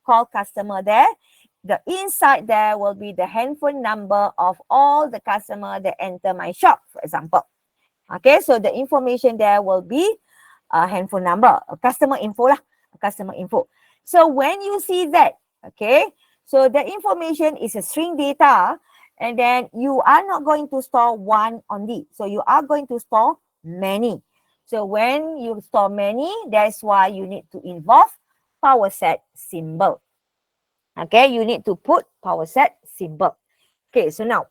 call customer there, the inside there will be the handphone number of all the customer that enter my shop, for example. Okay, so the information there will be a handphone number, a customer info lah, customer info. So when you see that, okay, so the information is a string data, and then you are not going to store one only. So you are going to store many. So when you store many, that's why you need to involve power set symbol. Okay, you need to put power set symbol. Okay, so now,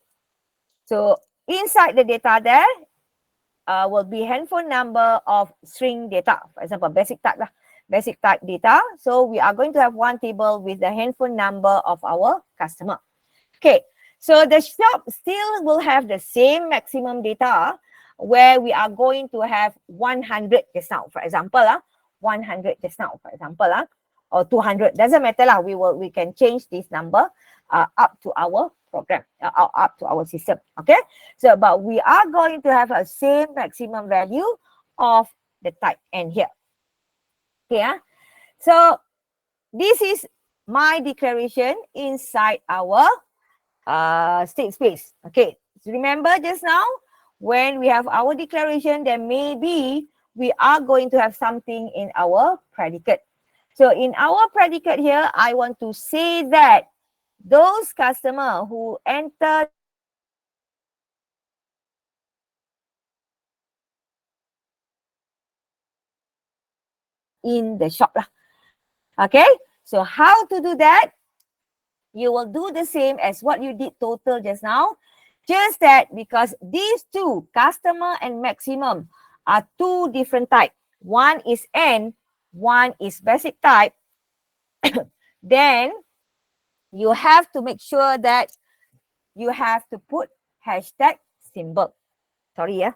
so inside the data there will be handphone number of string data. For example, basic type lah, basic type data. So we are going to have one table with the handphone number of our customer. Okay, so the shop still will have the same maximum data where we are going to have 100 just now, for example, 100 just now, for example, or 200, doesn't matter lah. We can change this number up to our program, up to our system. Okay, so but we are going to have a same maximum value of the type n here. Okay, so this is my declaration inside our state space. Okay, so remember just now when we have our declaration, then maybe we are going to have something in our predicate. So in our predicate here, I want to say that those customers who enter in the shop lah. Okay, so how to do that? You will do the same as what you did total just now. Just that because these two, customer and maximum, are two different types. One is N, one is basic type. Then you have to make sure that you have to put hashtag symbol. Sorry, yeah.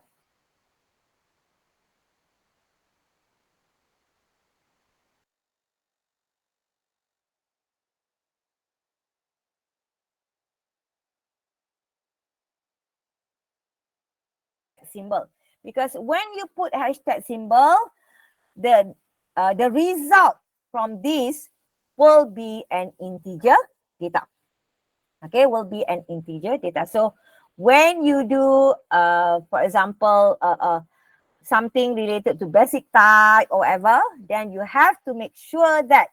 Symbol, because when you put hashtag symbol, the result from this will be an integer data. Okay, will be an integer data. So when you do, for example, something related to basic type or whatever, then you have to make sure that,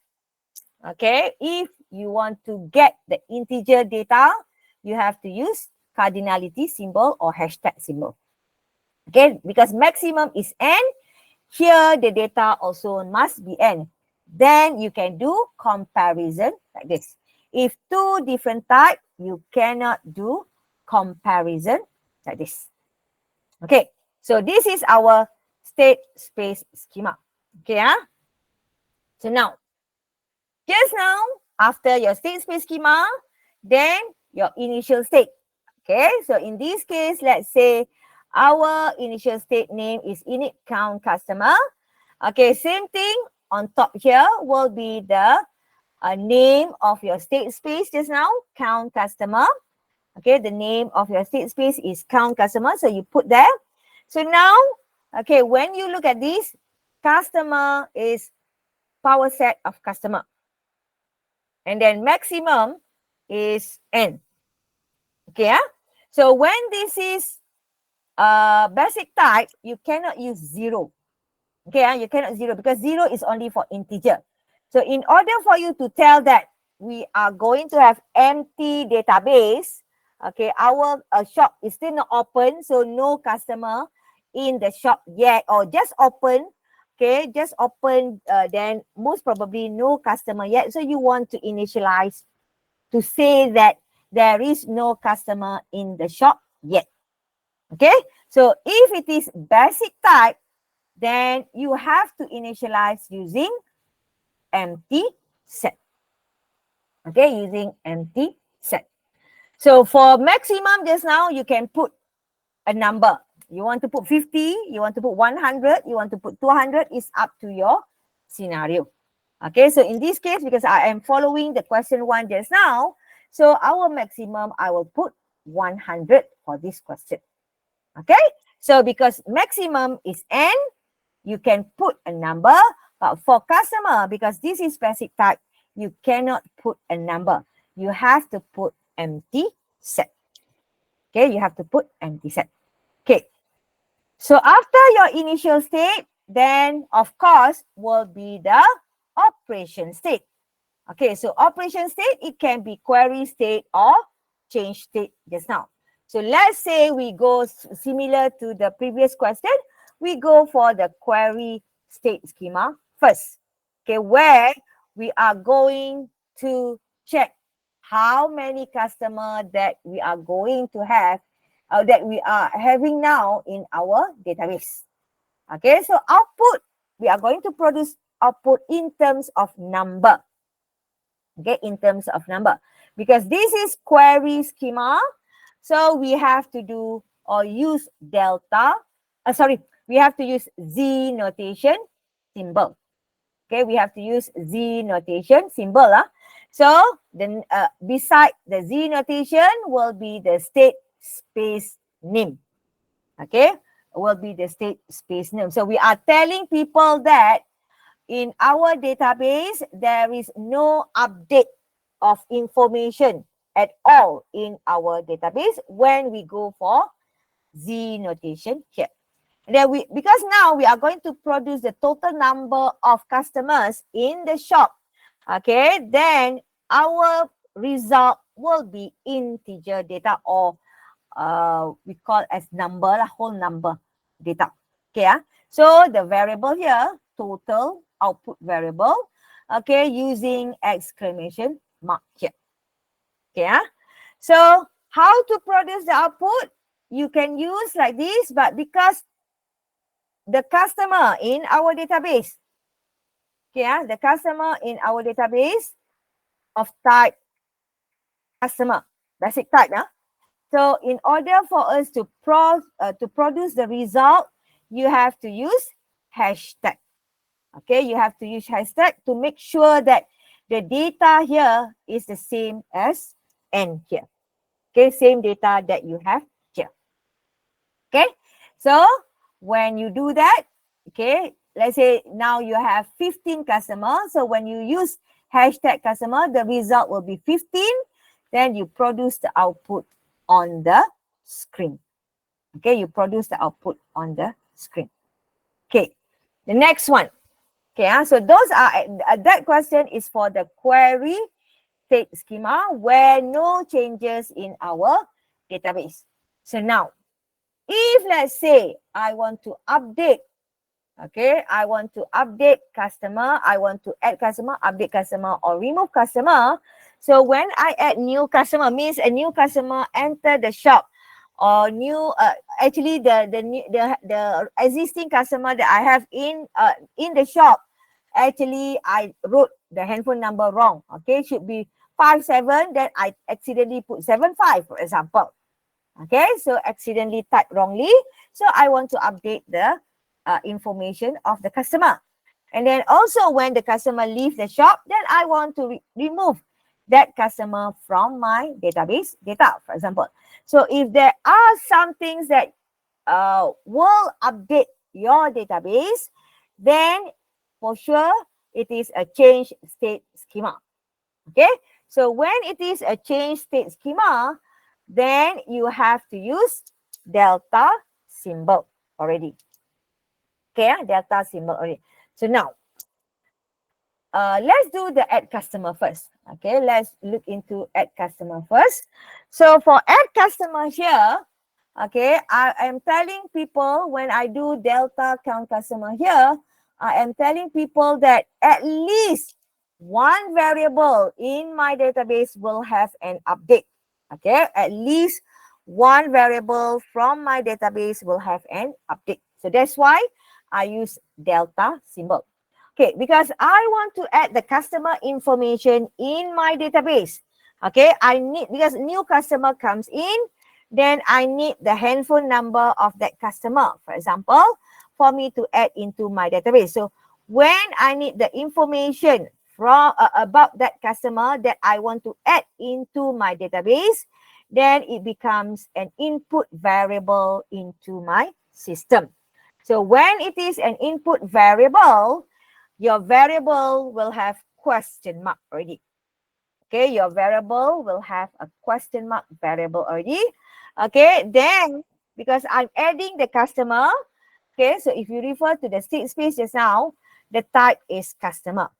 okay, if you want to get the integer data, you have to use cardinality symbol or hashtag symbol. Okay, because maximum is n, here the data also must be n. Then you can do comparison like this. If two different type, you cannot do comparison like this. Okay, so this is our state space schema. Okay, so now, just now, after your state space schema, then your initial state. Okay, so in this case, let's say our initial state name is init count customer. Okay, same thing on top here will be the name of your state space just now, count customer. Okay, the name of your state space is count customer. So you put there. So now, okay, when you look at this, customer is power set of customer. And then maximum is n. Okay, so when this is basic type, you cannot use 0. Okay, you cannot 0 because 0 is only for integer. So in order for you to tell that we are going to have empty database, okay, our shop is still not open, so no customer in the shop yet, or just open, okay, just open, then most probably no customer yet. So you want to initialize to say that there is no customer in the shop yet. Okay, so if it is basic type, then you have to initialize using empty set. Okay, using empty set. So for maximum just now, you can put a number. You want to put 50, you want to put 100, you want to put 200, is up to your scenario. Okay, so in this case, because I am following the question 1 just now, so our maximum, I will put 100 for this question. Okay, so because maximum is n, you can put a number, but for customer, because this is basic type, you cannot put a number. You have to put empty set. Okay, you have to put empty set. Okay, so after your initial state, then of course will be the operation state. Okay, so operation state, it can be query state or change state just now. So let's say we go similar to the previous question, we go for the query state schema first. Okay, where we are going to check how many customers that we are going to have, that we are having now in our database. Okay, so output, we are going to produce output in terms of number. Okay, in terms of number. Because this is query schema, so we have to do or use delta, we have to use Z notation symbol. Okay, we have to use Z notation symbol. So then beside the Z notation will be the state space name. Okay, will be the state space name. So we are telling people that in our database, there is no update of information at all in our database when we go for Z notation here. And then because now we are going to produce the total number of customers in the shop, okay, then our result will be integer data, or we call as number, whole number data. Okay, so the variable here, total output variable, okay, using exclamation mark here. Okay, so how to produce the output? You can use like this, but because the customer in our database, okay, the customer in our database of type customer, basic type, so in order for us to produce the result, you have to use hashtag. Okay, you have to use hashtag to make sure that the data here is the same as N here. Okay, same data that you have here. Okay, so when you do that, okay, let's say now you have 15 customers. So when you use hashtag customer, the result will be 15. Then you produce the output on the screen. Okay, you produce the output on the screen. Okay, the next one. Okay, so those are, that question is for the query state schema where no changes in our database. So now, if let's say I want to update, okay, I want to update customer, I want to add customer, update customer, or remove customer. So when I add new customer, means a new customer enter the shop, or new, actually the existing customer that I have in the shop, actually I wrote the handphone number wrong. Okay, should be 57, then I accidentally put 75, for example. Okay, so accidentally typed wrongly. So I want to update the information of the customer. And then also when the customer leaves the shop, then I want to remove that customer from my database data, for example. So if there are some things that will update your database, then for sure it is a change state schema. Okay, so when it is a change state schema, then you have to use delta symbol already. Okay, delta symbol already. So now, let's do the add customer first. Okay, let's look into add customer first. So for add customer here, okay, I am telling people when I do delta count customer here, I am telling people that at least one variable in my database will have an update. Okay, at least one variable from my database will have an update. So that's why I use delta symbol. Okay, because I want to add the customer information in my database. Okay, I need, because new customer comes in, then I need the handphone number of that customer, for example, for me to add into my database. So when I need the information from about that customer that I want to add into my database, then it becomes an input variable into my system. So when it is an input variable, your variable will have question mark already. Okay, your variable will have a question mark variable already. Okay, then because I'm adding the customer, okay, so if you refer to the state space just now, the type is customer.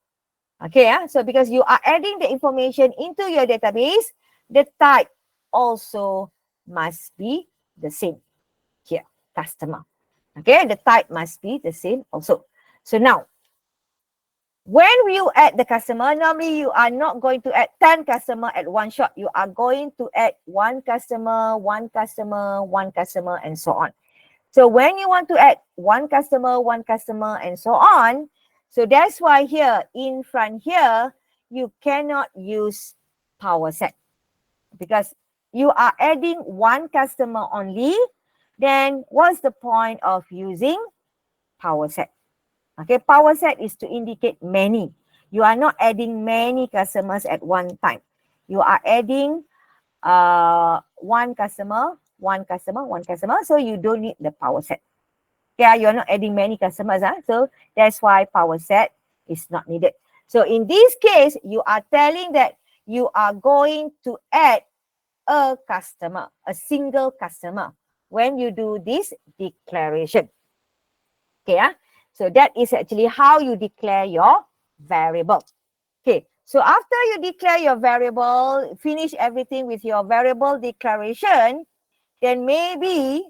Okay, so because you are adding the information into your database, the type also must be the same here, customer. Okay, the type must be the same also. So now, when you add the customer, normally you are not going to add 10 customer at one shot. You are going to add one customer, one customer, one customer, and so on. So when you want to add one customer, and so on, so that's why here, in front here, you cannot use power set because you are adding one customer only. Then what's the point of using power set? Okay, power set is to indicate many. You are not adding many customers at one time. You are adding one customer, one customer, one customer. So you don't need the power set. Okay, you're not adding many customers. So that's why power set is not needed. So in this case, you are telling that you are going to add a customer, a single customer, when you do this declaration. Okay, so that is actually how you declare your variable. Okay, so after you declare your variable, finish everything with your variable declaration, then maybe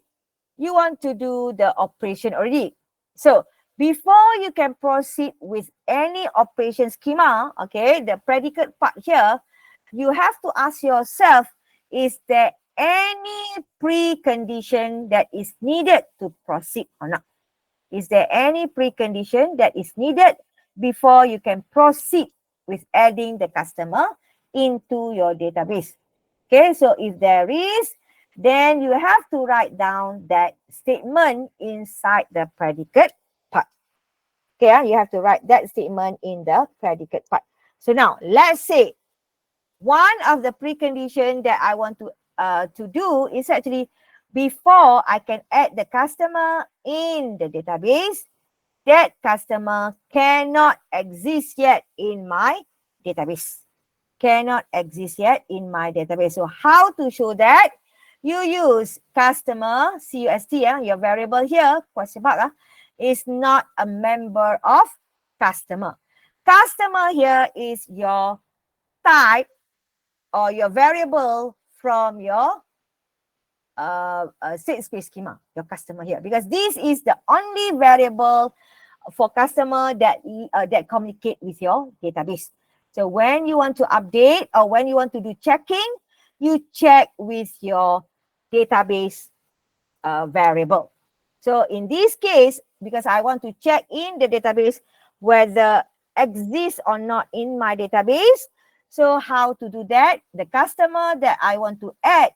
you want to do the operation already. So before you can proceed with any operation schema, okay, the predicate part here, you have to ask yourself, is there any precondition that is needed to proceed or not? Is there any precondition that is needed before you can proceed with adding the customer into your database? Okay, so if there is, then you have to write down that statement inside the predicate part. Okay, you have to write that statement in the predicate part. So now, let's say one of the precondition that I want to do is actually before I can add the customer in the database, that customer cannot exist yet in my database. Cannot exist yet in my database. So how to show that? You use customer, CUST, your variable here, question mark, is not a member of customer. Customer here is your type or your variable from your state space schema, your customer here, because this is the only variable for customer that that communicate with your database. So when you want to update or when you want to do checking, you check with your database variable. So in this case, because I want to check in the database whether exists or not in my database, so how to do that? The customer that I want to add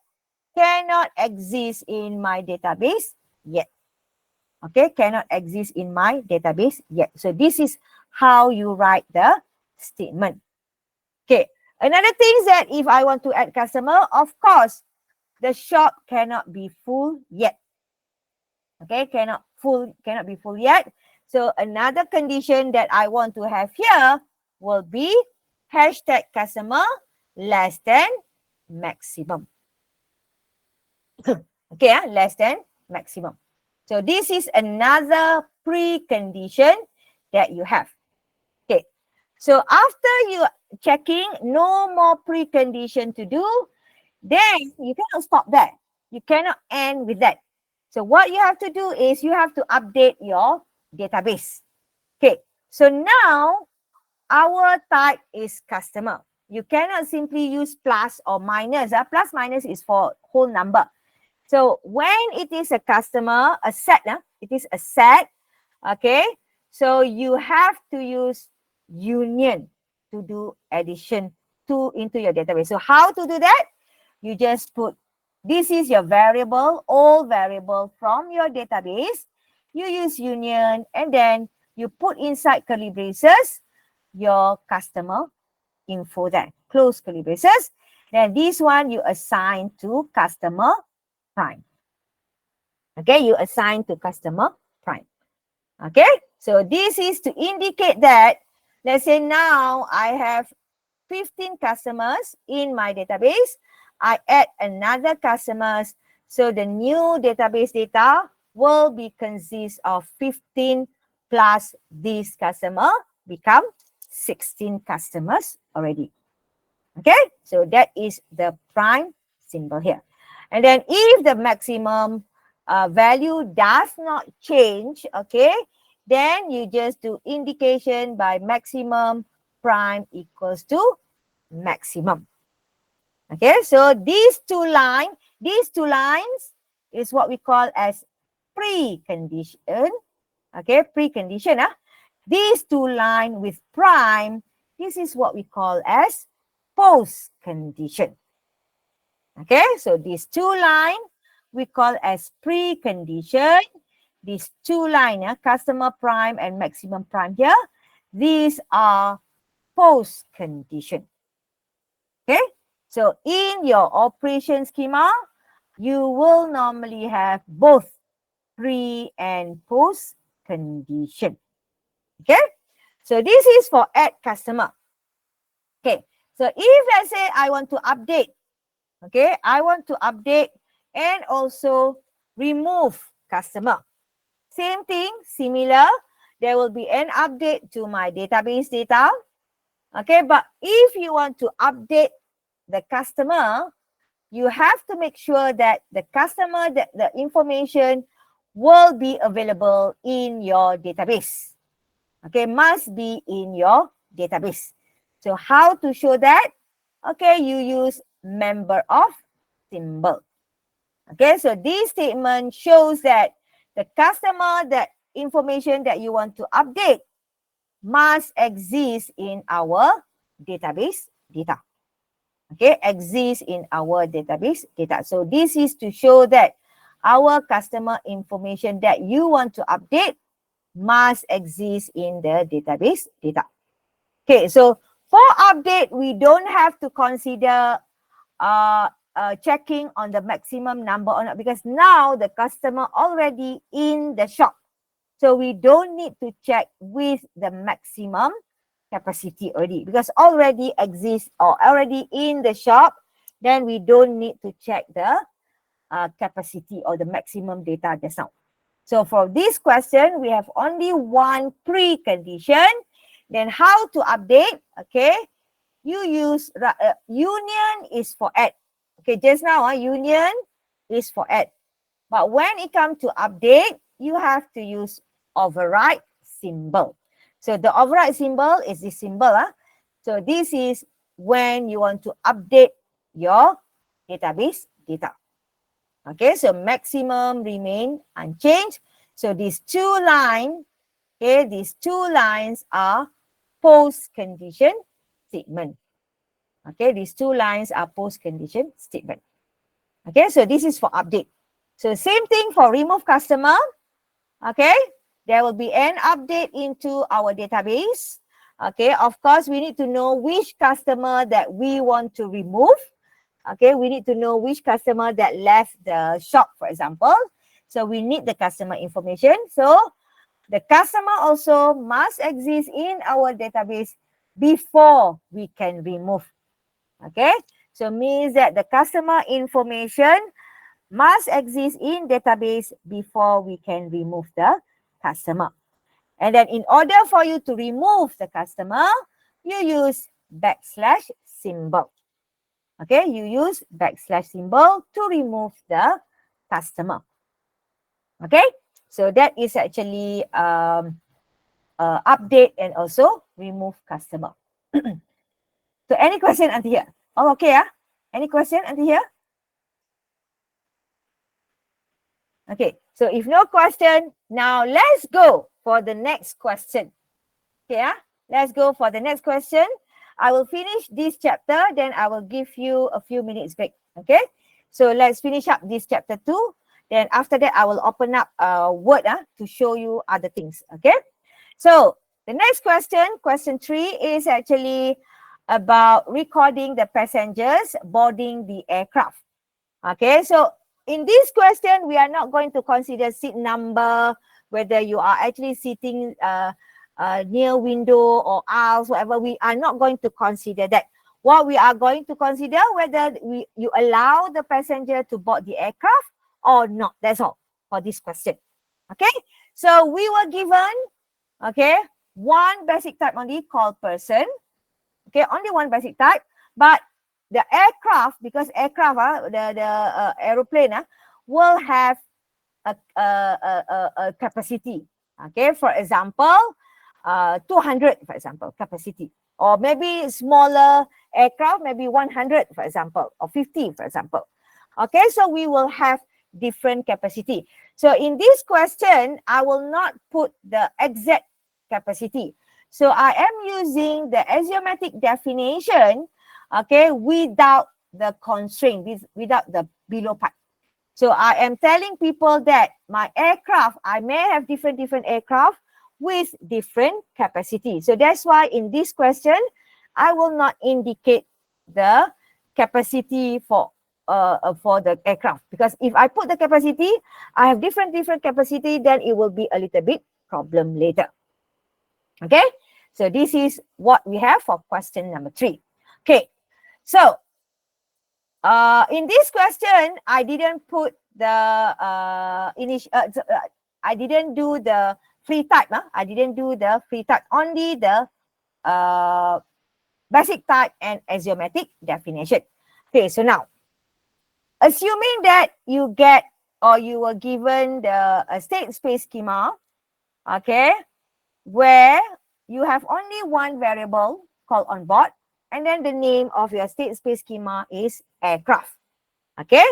cannot exist in my database yet. Okay, cannot exist in my database yet. So this is how you write the statement. Okay, another thing is that if I want to add customer, of course, the shop cannot be full yet. Okay, cannot be full yet. So another condition that I want to have here will be hashtag customer less than maximum. Okay, less than maximum. So this is another precondition that you have. Okay, so after you checking no more precondition to do, then you cannot stop there. You cannot end with that. So what you have to do is you have to update your database. Okay, so now our type is customer. You cannot simply use plus or minus. Plus minus is for whole number. So when it is a customer, a set, it is a set, okay? So you have to use union to do addition into your database. So how to do that? You just put, this is your variable, all variable from your database. You use union and then you put inside curly braces your customer info there. Close curly braces. Then this one you assign to customer prime. Okay, you assign to customer prime. Okay, so this is to indicate that let's say now I have 15 customers in my database. I add another customers. So the new database data will be consist of 15 plus this customer become 16 customers already. Okay, so that is the prime symbol here. And then if the maximum value does not change, okay, then you just do indication by maximum prime equals to maximum. Okay, so these two lines is what we call as precondition. Okay, precondition. These two lines with prime, this is what we call as post condition. Okay, so these two lines we call as precondition. These two lines, customer prime and maximum prime here, these are post condition. Okay, so in your operation schema, you will normally have both pre and post condition. Okay, so this is for add customer. Okay, so if let's say I want to update, okay, I want to update and also remove customer. Same thing, similar, there will be an update to my database data. Okay, but if you want to update the customer, you have to make sure that the customer, that the information will be available in your database. Okay, must be in your database. So how to show that? Okay, you use member of symbol. Okay, so this statement shows that the customer, that information that you want to update must exist in our database data. Okay, exist in our database data. So this is to show that our customer information that you want to update must exist in the database data. Okay, so for update, we don't have to consider checking on the maximum number or not, because now the customer already in the shop. So we don't need to check with the maximum capacity already, because already exists or already in the shop, then we don't need to check the capacity or the maximum data just now. So for this question, we have only one precondition. Then how to update? Okay, you use union is for add. Okay, just now union is for add. But when it comes to update, you have to use override symbol. So the override symbol is this symbol. So this is when you want to update your database data. Okay, so maximum remain unchanged. So these two lines, okay, these two lines are post condition statement. Okay, these two lines are post condition statement. Okay, so this is for update. So same thing for remove customer. Okay, there will be an update into our database. Okay, of course, we need to know which customer that we want to remove. Okay, we need to know which customer that left the shop, for example. So we need the customer information. So the customer also must exist in our database before we can remove. Okay, so means that the customer information must exist in database before we can remove the customer. And then in order for you to remove the customer, you use backslash symbol. Okay, you use backslash symbol to remove the customer. Okay, so that is actually update and also remove customer. So any question until here? All okay, Any question until here? Okay, so if no question, now let's go for the next question. Okay, let's go for the next question. I will finish this chapter, then I will give you a few minutes break. Okay, so let's finish up this chapter 2. Then after that, I will open up Word to show you other things. Okay, so the next question, question 3, is actually about recording the passengers boarding the aircraft. Okay, so in this question, we are not going to consider seat number, whether you are actually sitting near window or aisles, whatever, we are not going to consider that. What we are going to consider whether you allow the passenger to board the aircraft or not. That's all for this question. Okay, so we were given, okay, one basic type only called person. Okay, only one basic type, but the aircraft, because aircraft, the aeroplane will have a capacity. Okay, for example, 200, for example, capacity. Or maybe smaller aircraft, maybe 100, for example, or 50, for example. Okay, so we will have different capacity. So in this question, I will not put the exact capacity. So I am using the axiomatic definition, okay, without the constraint, without the below part. So I am telling people that my aircraft, I may have different aircraft with different capacity. So that's why in this question, I will not indicate the capacity for the aircraft, because if I put the capacity, I have different capacity, then it will be a little bit problem later. Okay, so this is what we have for question number 3. Okay, so in this question, I didn't put the I didn't do the free type. I didn't do the free type, only the basic type and axiomatic definition. Okay, so now, assuming that you get or you were given the state space schema, okay, where you have only one variable called on board, and then the name of your state space schema is aircraft. Okay,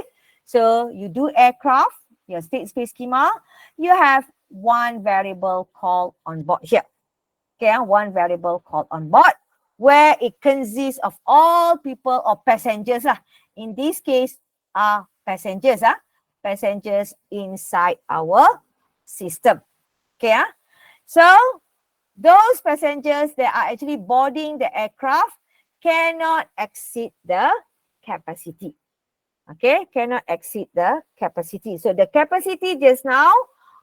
so you do aircraft, your state space schema, you have one variable called on board here. Okay, one variable called on board, where it consists of all people or passengers. In this case, are passengers. Passengers inside our system. Okay, so those passengers that are actually boarding the aircraft cannot exceed the capacity. Okay, cannot exceed the capacity. So the capacity just now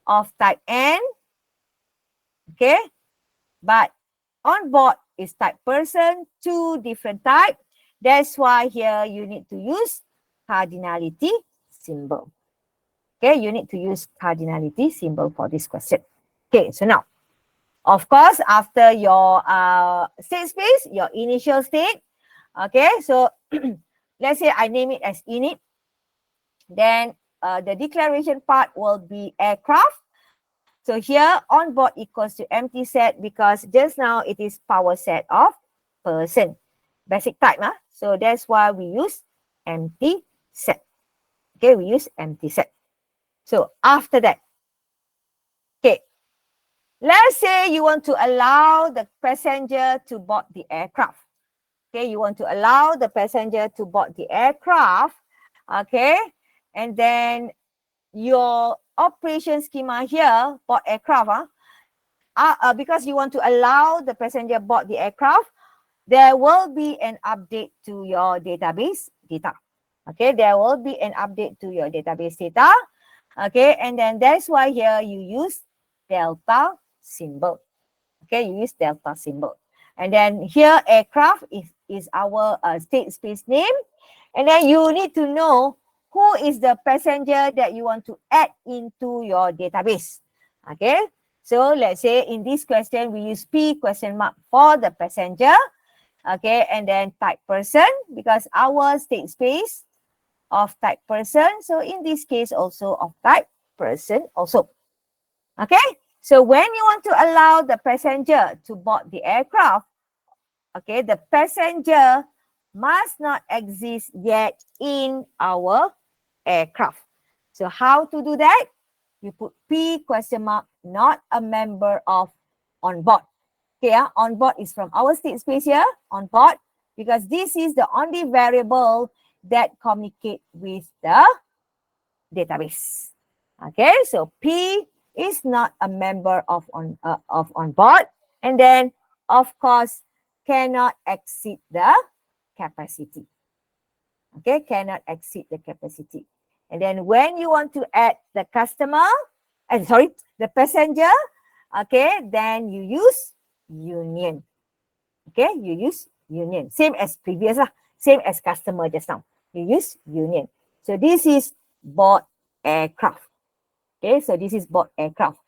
of type N, okay, but on board is type person, 2 different type. That's why here you need to use cardinality symbol. Okay, you need to use cardinality symbol for this question. Okay, so now, of course, after your state space, your initial state, okay, so let's say I name it as init, then the declaration part will be aircraft. So here on board equals to empty set, because just now it is power set of person, basic type. So that's why we use empty set. Okay, we use empty set. So after that, okay, let's say you want to allow the passenger to board the aircraft. Okay, you want to allow the passenger to board the aircraft. Okay, and then your operation schema here, board aircraft, because you want to allow the passenger board the aircraft, there will be an update to your database data. Okay, there will be an update to your database data. Okay, and then that's why here you use delta symbol. Okay, you use delta symbol. And then here aircraft is our state space name. And then you need to know who is the passenger that you want to add into your database. Okay, so let's say in this question, we use P question mark for the passenger. Okay, and then type person, because our state space of type person. So in this case also of type person also. Okay, so when you want to allow the passenger to board the aircraft, okay, the passenger must not exist yet in our aircraft. So how to do that? You put P question mark, not a member of on board. Okay, on board is from our state space here, on board, because this is the only variable that communicate with the database. Okay, so P is not a member of on board, and then of course cannot exceed the capacity. Okay, cannot exceed the capacity. And then when you want to add the customer, the passenger, okay, then you use union. Okay, you use union. Same as previous lah. Same as customer just now. You use union. So this is bought aircraft. Okay, so this is bought aircraft.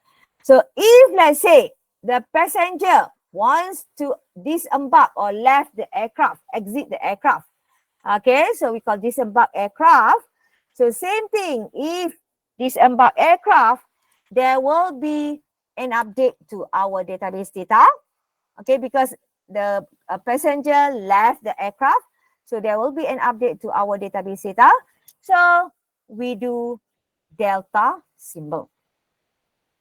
So if let's say the passenger wants to disembark or left the aircraft, exit the aircraft. Okay, so we call disembark aircraft. So same thing, if disembark aircraft, there will be an update to our database data. Okay, because the passenger left the aircraft, so there will be an update to our database data. So we do delta symbol.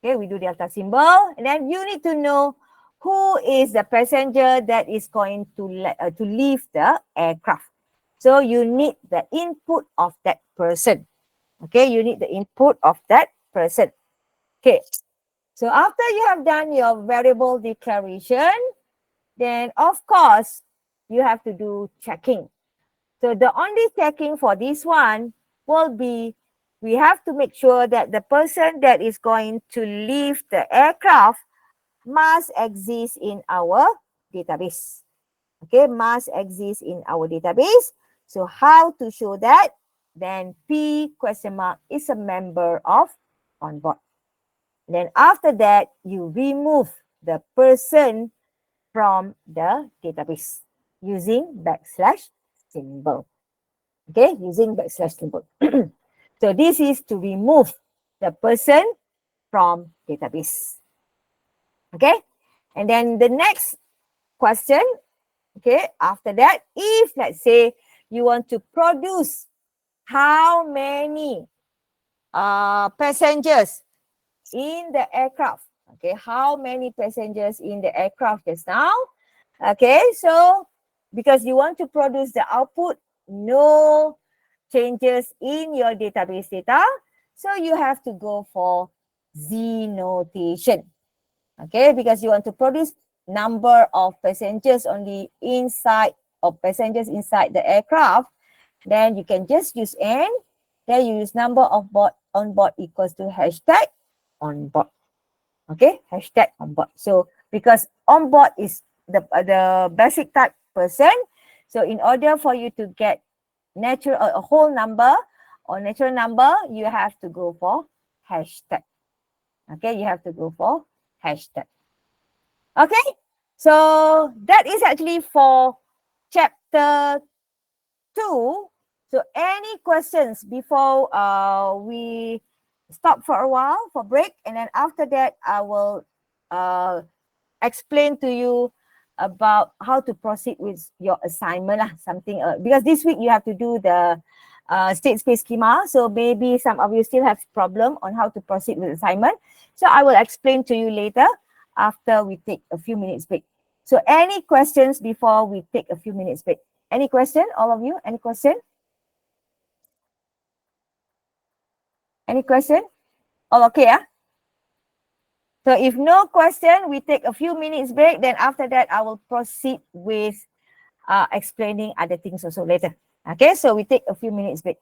Okay, we do delta symbol, and then you need to know who is the passenger that is going to leave the aircraft. So you need the input of that person. Okay, you need the input of that person. Okay, so after you have done your variable declaration, then of course you have to do checking. So the only checking for this one will be, we have to make sure that the person that is going to leave the aircraft must exist in our database. Okay, must exist in our database. So how to show that? Then P question mark is a member of onboard. Then after that, you remove the person from the database using backslash symbol. Okay, using backslash symbol. So this is to remove the person from database. Okay, and then the next question, okay, after that, if let's say you want to produce how many passengers in the aircraft, okay, how many passengers in the aircraft just now, okay, so because you want to produce the output, no changes in your database data, so you have to go for Z notation. Okay, because you want to produce number of passengers only inside, or passengers inside the aircraft, then you can just use N, then you use number of onboard equals to hashtag onboard. Okay, hashtag onboard. So because onboard is the basic type person, so in order for you to get natural a whole number or natural number, you have to go for hashtag. Okay, you have to go for hashtag. Okay, so that is actually for chapter 2. So any questions before we stop for a while for break, and then after that I will explain to you about how to proceed with your assignment lah, something because this week you have to do the state space schema, so maybe some of you still have problem on how to proceed with assignment, so I will explain to you later after we take a few minutes break. So any questions before we take a few minutes break? Any question, all of you? Any question? Any question? All okay, yeah? So if no question, we take a few minutes break. Then after that, I will proceed with explaining other things also later. Okay, so we take a few minutes break.